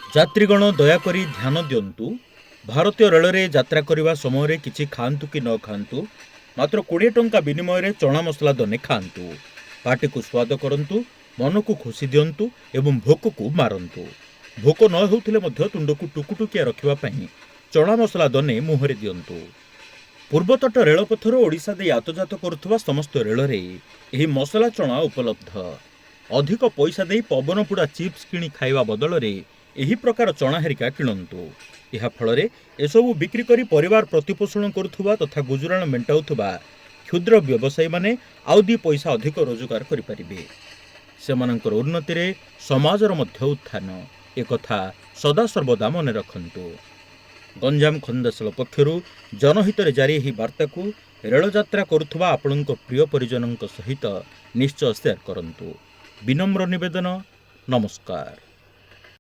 यात्रीगण दयाकोरी ध्यान दियंतु। भारतीय रेल रे यात्रा करने समय किछि खांतु कि न खांतु, मात्र 20 टंका विनिमय रे चना मसला दने खांतु। पार्टी को स्वाद करंतु, मन को खुशी दियंतु एवं भोक को मारंतु। भोक न होउथिले मध्य तुंड को टुकुटुकिया रखिबा पई चना मसला दने मुहरे दियंतु। पूर्वतट रेलपथर ओडिशा दे यातायात करुवा समस्त रेल रे एही मसला चना उपलब्ध। अधिक पैसा दे पवनपुड़ा चिप्स किणी खाइबा बदल रे एही प्रकार चना हेरिका किणंतु। ଏହା ଫଳରେ ଏସବୁ ବିକ୍ରି କରି ପରିବାର ପ୍ରତିପୋଷଣ କରୁଥିବା ତଥା ଗୁଜୁରାଣ ମେଣ୍ଟାଉଥିବା କ୍ଷୁଦ୍ର ବ୍ୟବସାୟୀମାନେ ଆଉ ଦି ପଇସା ଅଧିକ ରୋଜଗାର କରିପାରିବେ। ସେମାନଙ୍କର ଉନ୍ନତିରେ ସମାଜର ମଧ୍ୟ ଉତ୍ଥାନ, ଏକଥା ସଦାସର୍ବଦା ମନେ ରଖନ୍ତୁ। ଗଞ୍ଜାମ ଖଣ୍ଡାଶଳ ପକ୍ଷରୁ ଜନହିତରେ ଜାରି ଏହି ବାର୍ତ୍ତାକୁ ରେଳଯାତ୍ରା କରୁଥିବା ଆପଣଙ୍କ ପ୍ରିୟ ପରିଜନଙ୍କ ସହିତ ନିଶ୍ଚୟ ସେୟାର କରନ୍ତୁ। ବିନମ୍ର ନିବେଦନ, ନମସ୍କାର।